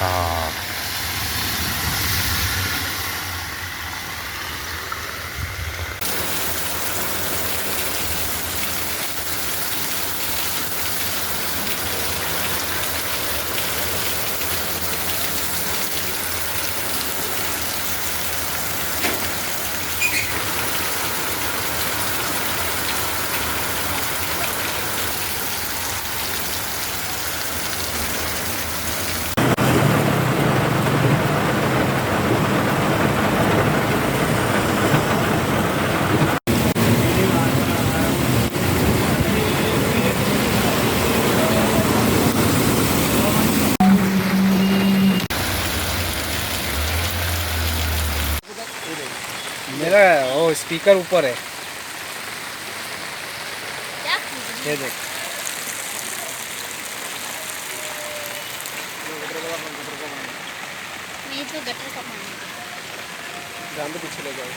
हाँ मेरा वो स्पीकर ऊपर है, ये देख। नहीं तो गटर का पानी जान दो, पीछे ले जाओ।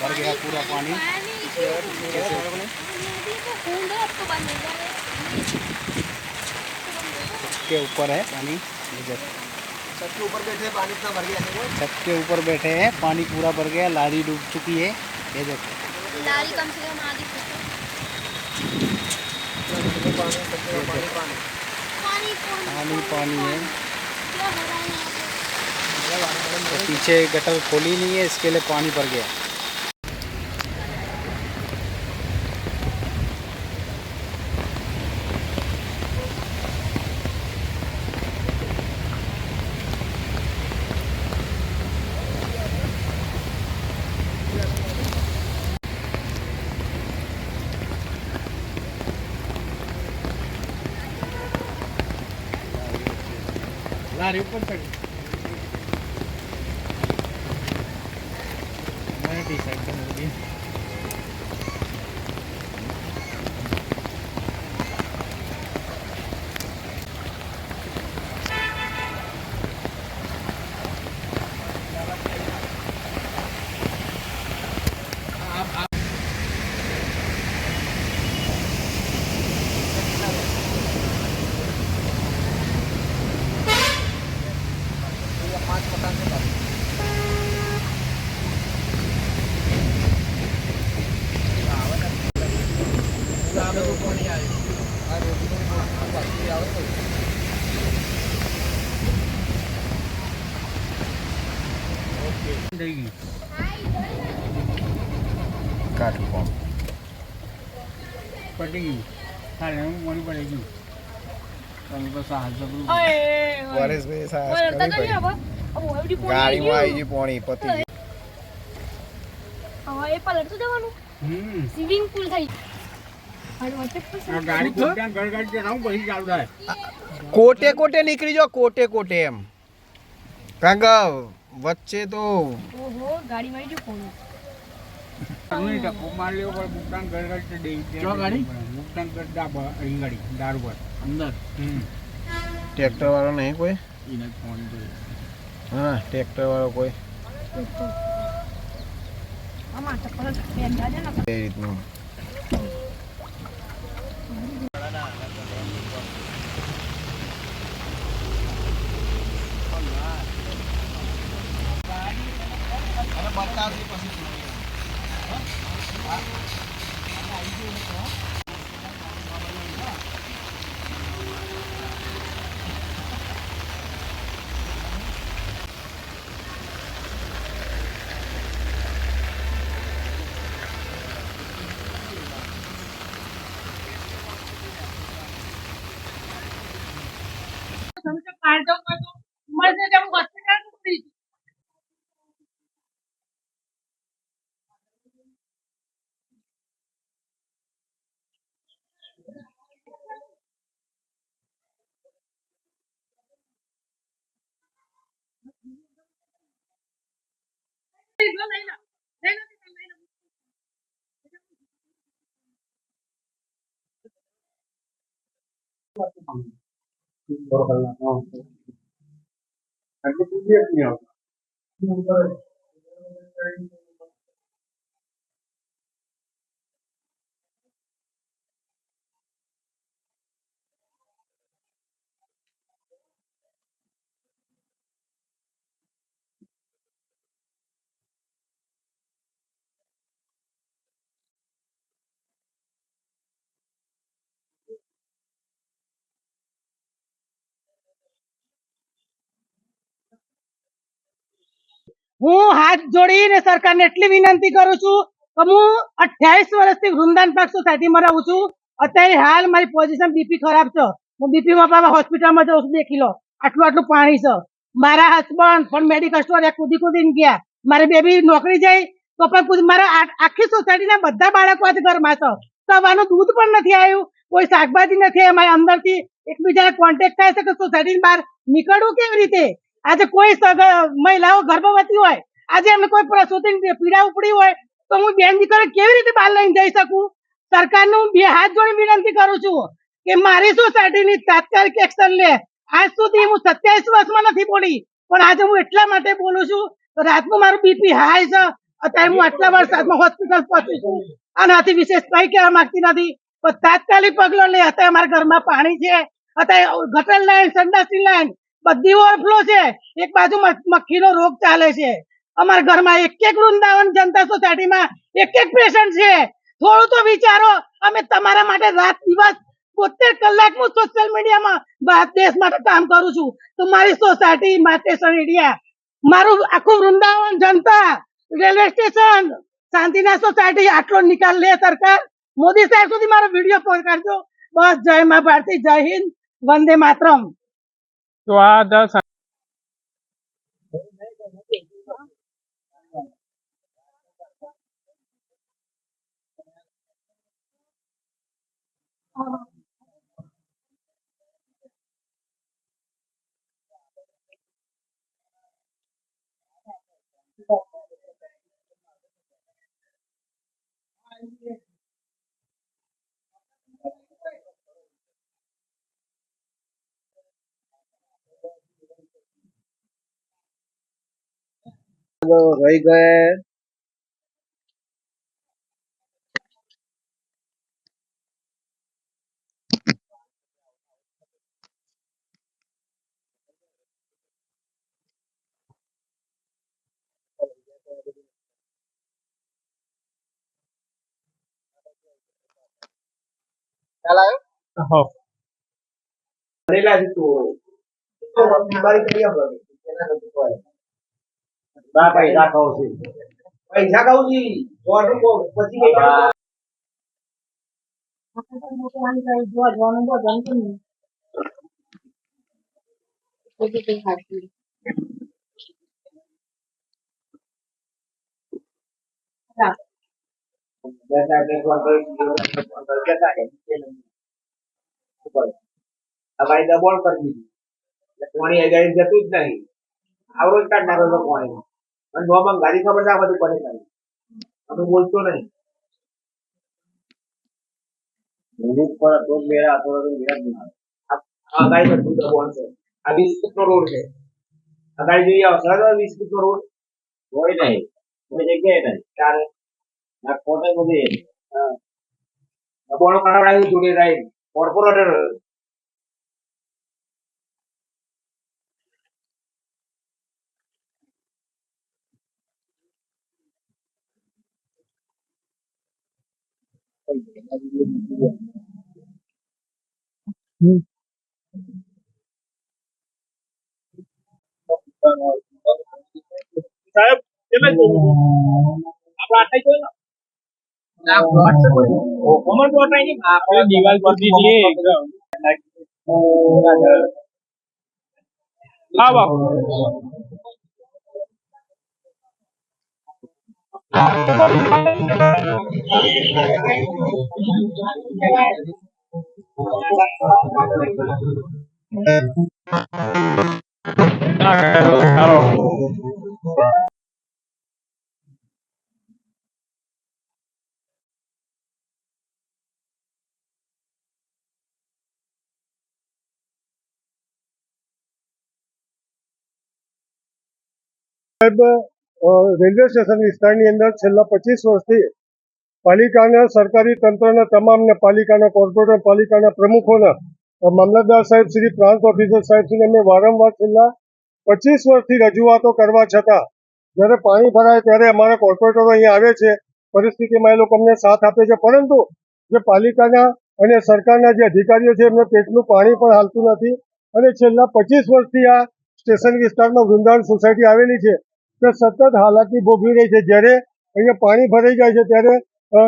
भर गया पूरा पानी। के ऊपर है पानी, छत के ऊपर बैठे पानी इतना भर गया है। छत के ऊपर बैठे हैं, पानी पूरा भर गया, लारी डूब चुकी है। ये देखो लारी कम से कम आधी फुट पानी पानी है। क्या हो रहा है यहाँ पे? तो पीछे गटर खोली नहीं है, इसके लिए पानी भर गया। लारी ऊपर चढ़ी, मैंने टी शर्ट पहन ली। काटू कौन पड़ेगी खाने में मोनी पड़ेगी कभी बस हाथ जबरू वर्ष में साहस करनी पड़ी। गाड़ी में आई जी पानी पति हाँ ये पलट तो जवानू स्विमिंग पूल था गाड़ी कोटा गड़गड़ के राउं वही चालू है कोटे कोटे निकली जो कोटे कोटे एम कांगा वच्चे तो ओहो गाड़ी में जो फोन नहीं टको मार लियो पर मुक्तान गड़गड़ से दे क्या गाड़ी मुक्तान कर डाबा ई गाड़ी दारू पर अंदर ट्रैक्टर वाला नहीं कोई इने फोन दे हां ट्रैक्टर वाला कोई आमा चप्पल पहन जा ना ए इतना હું હાથ જોડીને સરકારને એટલી વિનંતી કરું છું કે હું 28 વર્ષથી વૃંદાવન પાર્ક સોસાયટીમાં રહું છું. અત્યારે હાલ મારી પોઝિશન બીપી ખરાબ છે. હું બીપી માં હોસ્પિટલમાં જઉં છું 2 કિલો. આટલું પાણી છે. મારા હસબન્ડ પણ મેડિકલ સ્ટોરે કૂદીને ગયા. મારી બેબી નોકરી જાય તો પણ મારા આખી સોસાયટીના બધા બાળકો આજે ઘરમાં છે. સવારનું દૂધ પણ નથી આવ્યું, કોઈ શાકભાજી નથી. અમારે અંદરથી એકબીજાને કોન્ટેક્ટ થાય છે કે સોસાયટીની બહાર નીકળવું કેવી રીતે. આજે કોઈ મહિલાઓ ગર્ભવતી હોય, આજે એમને કોઈ પ્રસૂતિની પીડા ઉપડી હોય તો હું બેન દીકરી કેવી રીતે બહાર લઈને જઈ શકું. સરકારને હું 2 હાથ જોડી વિનંતી કરું છું કે મારી સોસાયટીની તાત્કાલિક એક્શન લે. આજ સુધી હું 27 વર્ષમાં નથી બોલી, પણ આજે હું એટલા માટે બોલું છું કે રાતનું મારું બીપી હાઈ છે. અત્યારે હું આટલા વરસાદમાં હોસ્પિટલ પહોંચી છું. આનાથી વિશેષ કઈ કહેવા માંગતી નથી, પણ તાત્કાલિક પગલો લે. અત્યારે અમારા ઘરમાં પાણી છે, અત્યારે ગટર લાઈન, સંડાસની લાઈન બધી ઓવરફ્લો છે. એક બાજુ મક્ખીનો રોગ ચાલે છે. અમારા ઘરમાં એક વૃંદાવન જનતા સોસાયટીમાં એક પેશન્ટ છે. થોડું તો વિચારો. અમે તમારા માટે રાત દિવસ 72 કલાક હું સોશિયલ મીડિયામાં ભારત દેશ માટે કામ કરું છું. તો મારી સોસાયટી માટે એરિયા, મારું આખું વૃંદાવન જનતા, રેલવે સ્ટેશન, શાંતિના સોસાયટી આટલો નિકાલ લે સરકાર. મોદી સાહેબ સુધી મારો વિડીયો પહોંચાડજો. બસ. જય મા ભારતી, જય હિન્દ, વંદે માતરમ. તો આ 10 રહી ગયે ભરેલા જ તું બીમારી કરી આપો એના નથી કોઈ પૈસા ખાવ છું પછી ભાઈ દબોળ કરી દીધી. પાણી અગાડી જતું જ નહીં. આવરો જ કાઢનારો હતો પાણી. અને નોમાં ગાડી ખબર ના બધું પડે ખાલી. અમે બોલતો નહીં. અગાડી બધું દબોળ છે. આ 20 ફૂટનો રોડ છે. અગાડી જોઈએ આવશે 20 ફૂટનો રોડ હોય નહીં. કોઈ જગ્યાએ નહીં. ચાલે કોટે બધી દબોળ કરાવડાયું જોડે રહી કોર્પોરેટર. સાહેબ તમે આપણે દિવાલ પર દીધી હા બાપુ રેલવે સ્ટેશન વિસ્તારની અંદર છેલ્લા 25 વર્ષથી પાલિકાના સરકારી તંત્રના તમામને પાલિકાના કોર્પોરેટર પાલિકાના પ્રમુખોના મામલતદાર સાહેબ શ્રી પ્રાંત ઓફિસર સાહેબ શ્રી અમે વારંવાર છેલ્લા 25 વર્ષથી રજૂઆતો કરવા છતાં જ્યારે પાણી ભરાય ત્યારે અમારા કોર્પોરેટરો અહીંયા આવે છે, પરિસ્થિતિમાં એ લોકો અમને સાથ આપે છે, પરંતુ જે પાલિકાના અને સરકારના જે અધિકારીઓ છે એમને પેટનું પાણી પણ હાલતું નથી. અને છેલ્લા 25 વર્ષથી આ સ્ટેશન વિસ્તારમાં વૃંદાવન સોસાયટી આવેલી છે તે સતત હાલાકી ભોગવી રહી છે. જ્યારે અહીંયા પાણી ભરાઈ જાય છે ત્યારે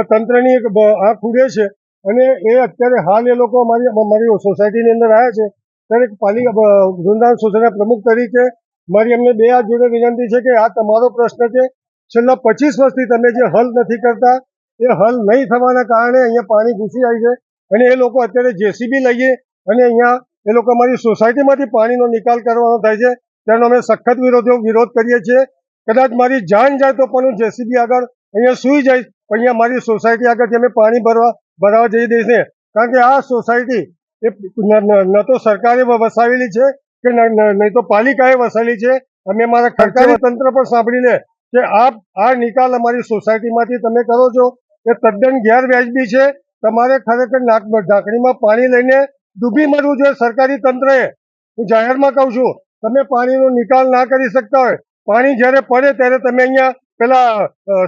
તંત્રની એક આંખ ઉડે છે અને એ અત્યારે હાલ એ લોકો અમારી સોસાયટીની અંદર આવ્યા છે ત્યારે પાલિકા વૃંદાવન સોસાયટીના પ્રમુખ તરીકે મારી અમને બે હાથ જોડે વિનંતી છે કે આ તમારો પ્રશ્ન છે. છેલ્લા 25 વર્ષથી તમે જે હલ નથી કરતા એ હલ નહીં થવાના કારણે અહીંયા પાણી ઘૂસી જાય છે અને એ લોકો અત્યારે જેસીબી લઈએ અને અહીંયા એ લોકો અમારી સોસાયટીમાંથી પાણીનો નિકાલ કરવાનો થાય છે, તેનો અમે સખત વિરોધ કરીએ છીએ. કદાચ મારી જાન જાય તો પણ હું જેસીબી આગળ અહીંયા સૂઈ જઈશ, પણ અહીંયા મારી સોસાયટી આગળથી અમે પાણી ભરવા જઈ દઈશ ને, કારણ કે આ સોસાયટી એ ન તો સરકારે વસાવેલી છે કે નહીં તો પાલિકાએ વસાવેલી છે. અમે મારા સરકારી તંત્ર પર સાંભળી લે કે આ નિકાલ અમારી સોસાયટીમાંથી તમે કરો છો એ તદ્દન ગેરવ્યાજબી છે. તમારે ખરેખર ઢાંકણીમાં પાણી લઈને ડૂબી મરવું જોઈએ સરકારી તંત્રએ. હું જાહેરમાં કહું છું, તમે પાણીનો નિકાલ ના કરી શકતા હોય, પાણી જ્યારે પડે ત્યારે તમે અહીંયા પેલા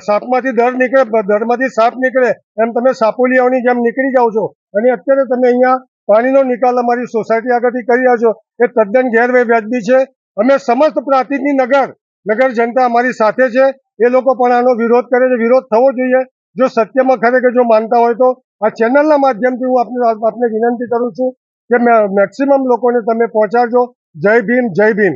સાપમાંથી દરમાંથી સાપ નીકળે એમ તમે સાપોલિયાઓની જેમ નીકળી જાઓ છો અને અત્યારે તમે અહીંયા પાણીનો નિકાલ અમારી સોસાયટી આગળથી કરી રહ્યા છો એ તદ્દન ગેરવ્યાજબી છે. અમે સમસ્ત પ્રાંતિજની નગર જનતા અમારી સાથે છે, એ લોકો પણ આનો વિરોધ કરે છે. વિરોધ થવો જોઈએ. જો સત્યમાં ખરેખર જો માનતા હોય તો આ ચેનલના માધ્યમથી હું આપને વિનંતી કરું છું કે મેક્સિમમ લોકોને તમે પહોંચાડજો. જય ભીમ, જય ભીમ.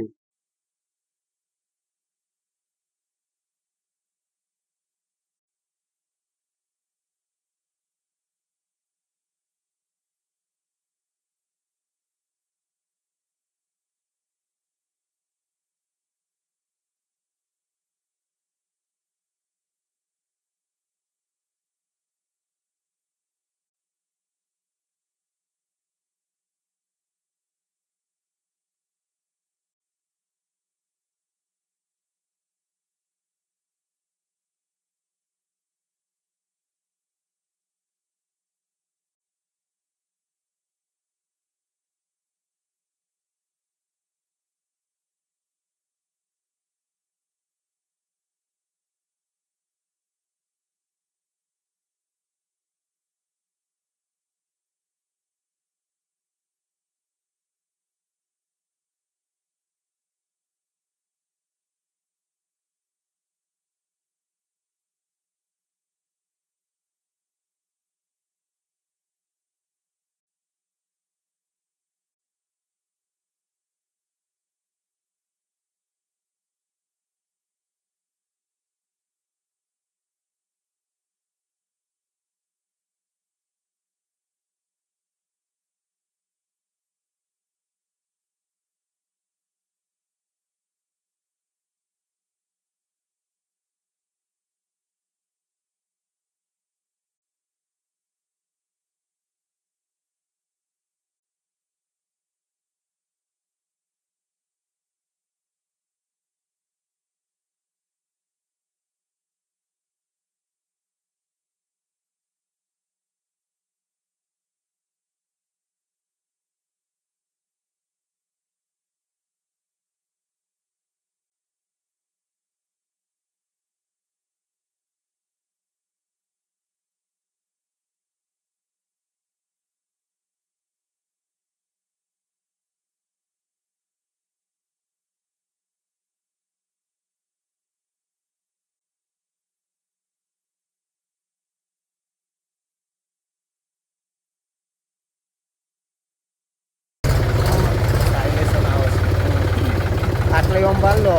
આટલે ઓમ બાર લો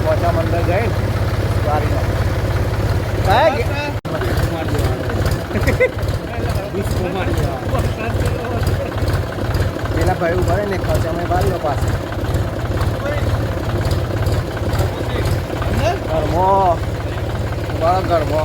પોચા મંદર જઈને બારીમાં પેલા ભાઈ ઉભા રહે ને ખર્ચામાં બારી પાસે ગરમો બળ ગરમો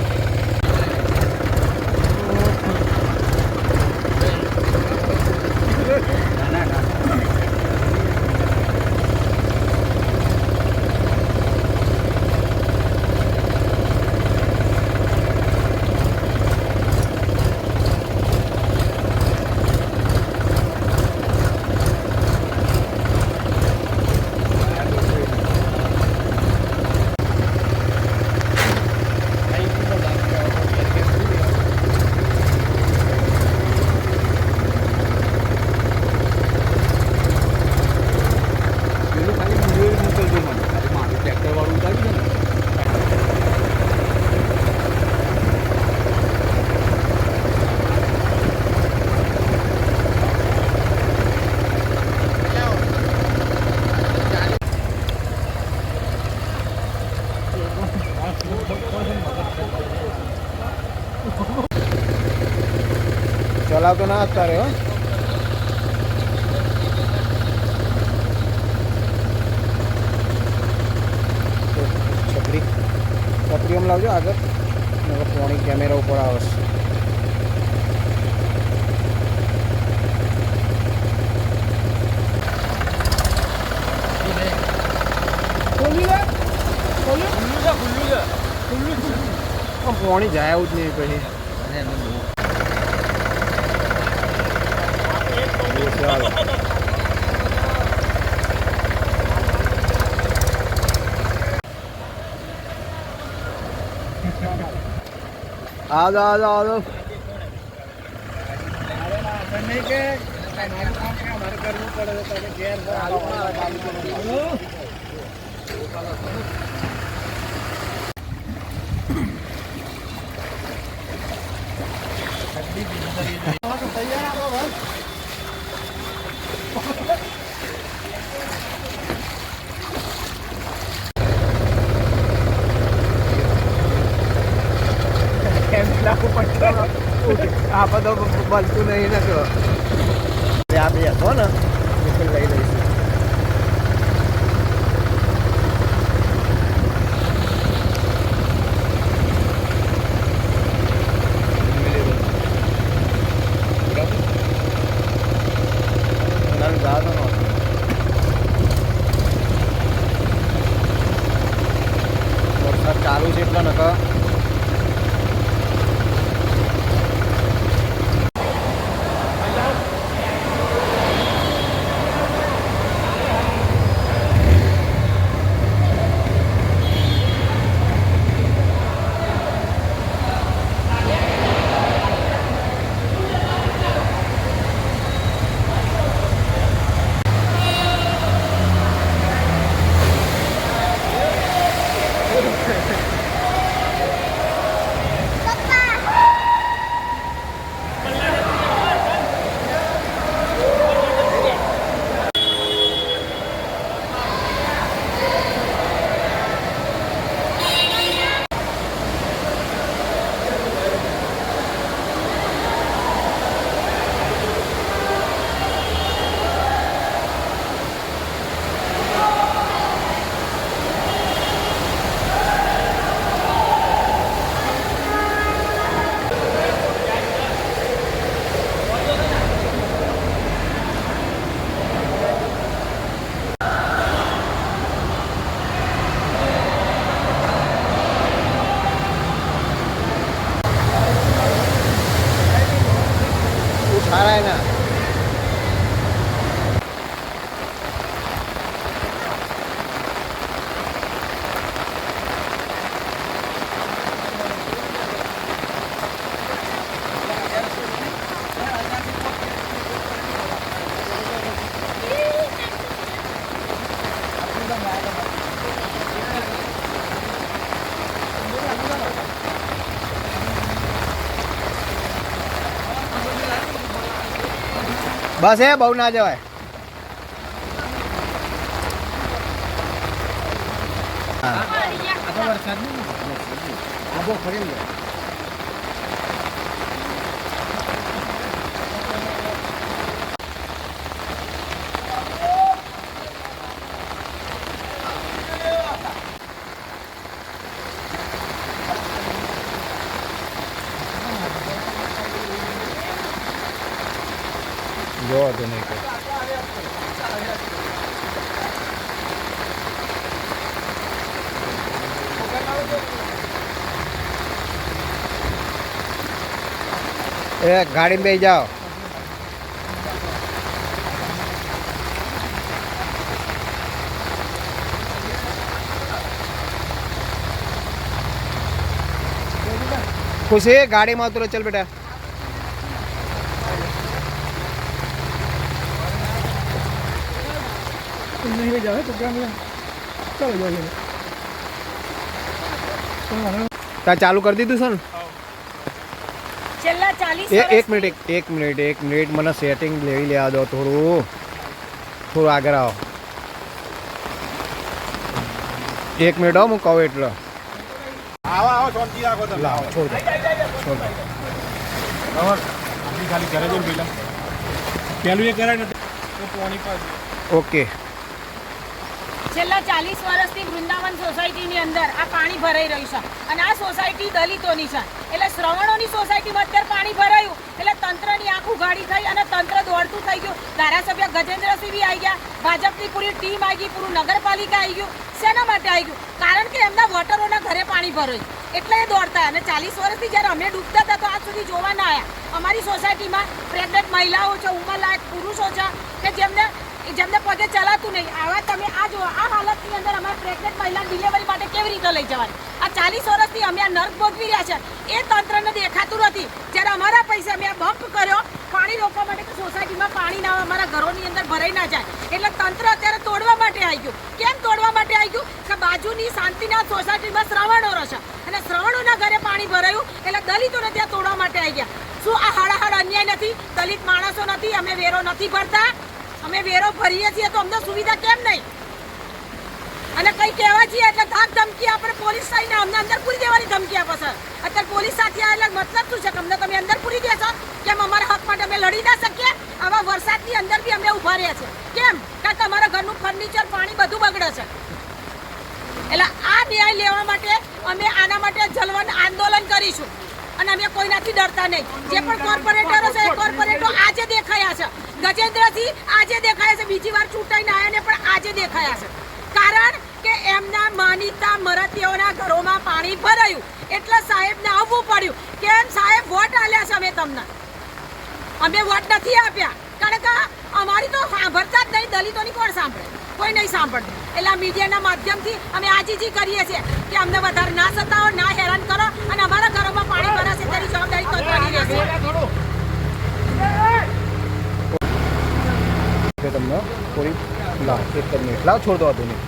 ચલાવતો ના અત્યારે હો છત્રી છત્રી એમ લાવજો આગળ પોણી કેમેરા ઉપર આવશે પોણી જાય આવું જ નહીં પછી ચાલો આવો આવો આવો આ બધો બનતું નહીં ને તો આપી હતો ને લઈ લઈશું વરસાદ ચાલુ છે એટલે નકા ઉઠારાય ના બસ એ બહુ ના જવાય જો વાંધો નહીં કે એ ગાડી બેસી જાઓ. खुशी गाड़ी में उतरो, चल बेटा. चालू कर दी तू सन. છેલ્લા 40 एक मिनट મને સેટિંગ લેવી લેવા દો. થોડું આગળ આવો. 1 મિનિટ હું કહું એટલે આવો શાંતિ રાખો તમે. લાવો, છોડ દો. ખાલી ઘરે જઈને પેલા પેલું એ કરાય નથી તો પોણી પાસે. ઓકે. છેલ્લા 40 વર્ષથી વૃંદાવન સોસાયટીની અંદર આ પાણી ભરાઈ રહ્યું છે અને આ સોસાયટી દલિતોની છે. એટલે શ્રવણોની સોસાયટીમાં અત્યારે પાણી ભરાયું એટલે તંત્રની આંખ ઉઘાડી થઈ અને તંત્ર દોડતું થઈ ગયું. ધારાસભ્ય ગજેન્દ્રસિંહ બી આવી ગયા, ભાજપની પૂરી ટીમ આવી ગઈ, પૂરું નગરપાલિકા આવી ગયું. શેના માટે આવી ગયું? કારણ કે એમના વોટરોના ઘરે પાણી ભરાયું એટલે એ દોડતા. અને 40 વર્ષથી જ્યારે અમે ડૂબતા હતા તો આજ સુધી જોવા ના આવ્યા. અમારી સોસાયટીમાં પ્રેગ્નન્ટ મહિલાઓ છે, ઉંમરલાયક પુરુષો છે કે જેમને પગે ચલાતું નહીં. આવા તમે આ જો આ હાલતની અંદર અમારે પ્રેગ્નન્ટ મહિલા ડિલિવરી માટે કેવી રીતે લઈ જવાની? આ 40 વર્ષથી અમે આ નર્ક ભોગવી રહ્યા છે એ તંત્રને દેખાતું નથી. જ્યારે અમારા પૈસા અમે આ બમ્પ કર્યો પાણી રોકવા માટે કે સોસાયટીમાં પાણી ના અમારા ઘરોની અંદર ભરાઈ ના જાય એટલે તંત્ર અત્યારે તોડવા માટે આવી ગયું. કેમ તોડવા માટે આવી ગયું? કે બાજુની શાંતિનાથ સોસાયટીમાં શ્રવણો રહેશે અને શ્રવણોના ઘરે પાણી ભરાયું એટલે દલિતોને ત્યાં તોડવા માટે આવી ગયા. શું આ હાડાહાડ અન્યાય નથી? દલિત માણસો નથી? અમે વેરો નથી ભરતા? અમે વેરો ભરીએ છીએ તો અમને સુવિધા કેમ નહીં? અને કઈ કહેવા છીએ એટલે ધાક ધમકી આપણે પોલીસ થઈને અમને અંદર પૂરી દેવાની ધમકી આપે છે. અત્યારે પોલીસ સાથે એટલે મતલબ શું છે કે અમને તમે અંદર પૂરી દેશો? કેમ અમારા હક માટે અમે લડી ના શકીએ? આવા વરસાદની અંદર બી અમે ઊભા રહ્યા છે. કેમ? કારણ કે અમારા ઘરનું ફર્નિચર પાણી બધું બગડે છે. એટલે આ ન્યાય લેવા માટે અમે આના માટે જલવન આંદોલન કરીશું અને અમે કોઈનાથી ડરતા નહીં. જે પણ કોર્પોરેટરો છે એ કોર્પોરેટરો આજે દેખાયા છે. ગજેન્દ્રસિંહ આજે દેખાયા છે, બીજી વાર ચૂંટાઈને આવ્યા ને પણ આજે દેખાયા છે. કારણ કે એમના માનીતા મરાઠીઓના ઘરોમાં પાણી ભરાયું એટલે સાહેબને આવવું પડ્યું. કેમ સાહેબ? વોટ આલ્યા છે અમે તમને. અમે વોટ નથી આપ્યા કારણ કે અમારી તો સાંભળતા જ નહીં. દલિતોની કોણ સાંભળે? કોઈ નહીં સાંભળતું. એટલે આ મીડિયાના માધ્યમથી અમે આજીજી કરીએ છીએ કે અમને વધારે ના સતાવો, ના હેરાન કરો અને અમારા ઘરોમાં પાણી ભરાશે તેની જવાબદારી તંત્રની રહેશે. તમને થોડી લાવ, 1 મિનિટ લાવ, છોડ દો. હતું નહીં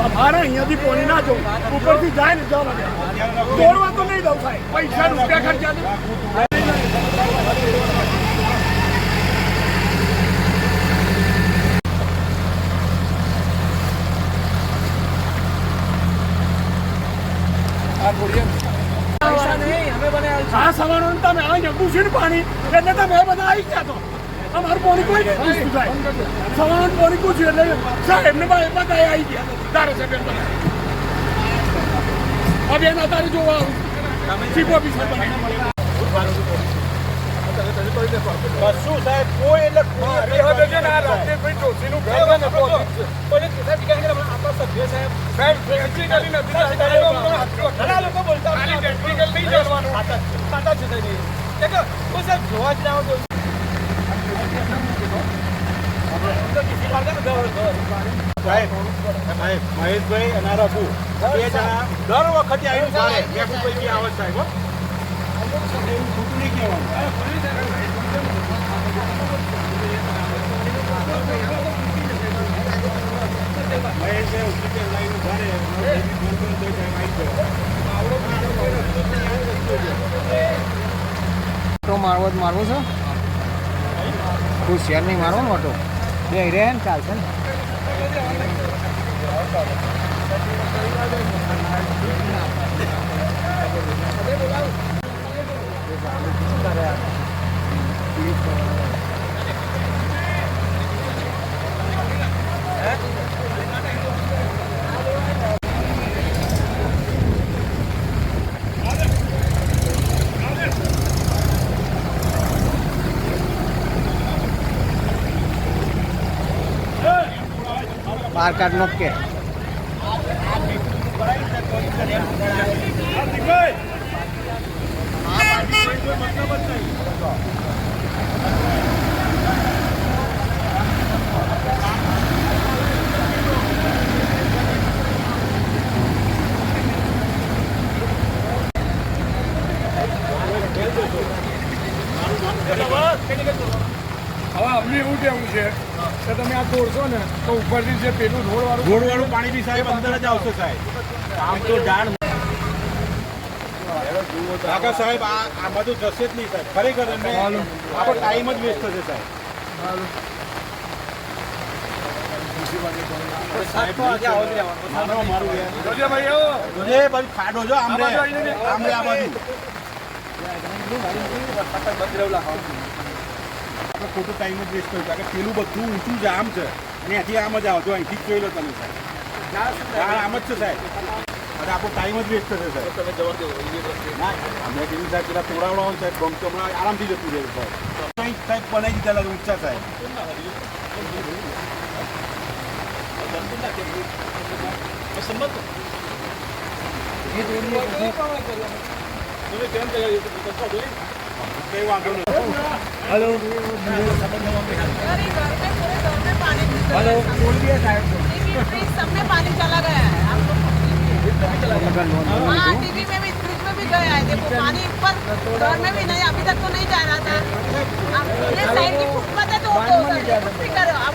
અમારે અહીંયાથી પોણી ના જો ઉપરથી જાય ને જવા દોડવા તો નહીં દઉં સાહેબ. પૈસા રૂપિયા ખર્ચા આ સવારો તમે આ જગું છે ને પાણી એટલે તમે બધા આવી ગયા તો અમારું પાણી કોઈ નહીં થાય. સવારો પાણી પૂછ્યું એટલે સાહેબ ને બધા આવી ગયા. ધારાસભ્ય હવે એના તારે જોવા આવું ચીફ ઓફિસર કશું સાહેબ કોઈ એટલે જોવા જ ના મહેશભાઈ અને રઘુ બે જણા દર વખતે આવ્યું સાહેબ મેહુલભાઈ આવે સાહેબ ચૂંટણી મારવો જ મારવો છે. તું શેર નહીં મારવો ને ઓટો એ રહે ને ચાલશે ને. બાર કાર્ડ નોકે હવે અમને એવું કેવું છે કે તમે આ તોડશો ને તો ઉપરથી જે પેલું રોડવાળું પાણી બી સાહેબ અંદર જ આવશે સાહેબ. આમ તો ઝાડ કાકા સાહેબ આ બધું જશે જ નહીં સાહેબ ખરેખર આપણો ટાઈમ જ વેસ્ટ થશે સાહેબ. ખાડો જો આમ આ બાજુ આપણે ખોટું ટાઈમ જ વેસ્ટ કર્યું કારણ કે પેલું બધું ઊંચું જ આમ છે અને અહીંથી આમ જ આવજો અહીંથી જ જોઈ લો તમે સાહેબ. આમ જ છે સાહેબ અને આપણો ટાઈમ જ વેસ્ટ થશે સાહેબ. તમે જવા દો ના અમે કીધું સાહેબ પેલા તોડાવડાવો સાહેબ ગમતો હમણાં આરામથી જતું રહે સાહેબ. કંઈક સાહેબ બનાવી દીધા ઊંચા સાહેબ. કઈ વાંધો નહીં. हेलो बोल दिया साहब सब में पानी चला गया है आप लोग हाँ टीवी में भी फ्रिज में भी गया है देखो पानी ऊपर घर में भी नहीं अभी तक तो नहीं जा रहा था आप ये साइड की फुटपाथ है तो कुछ भी करो आप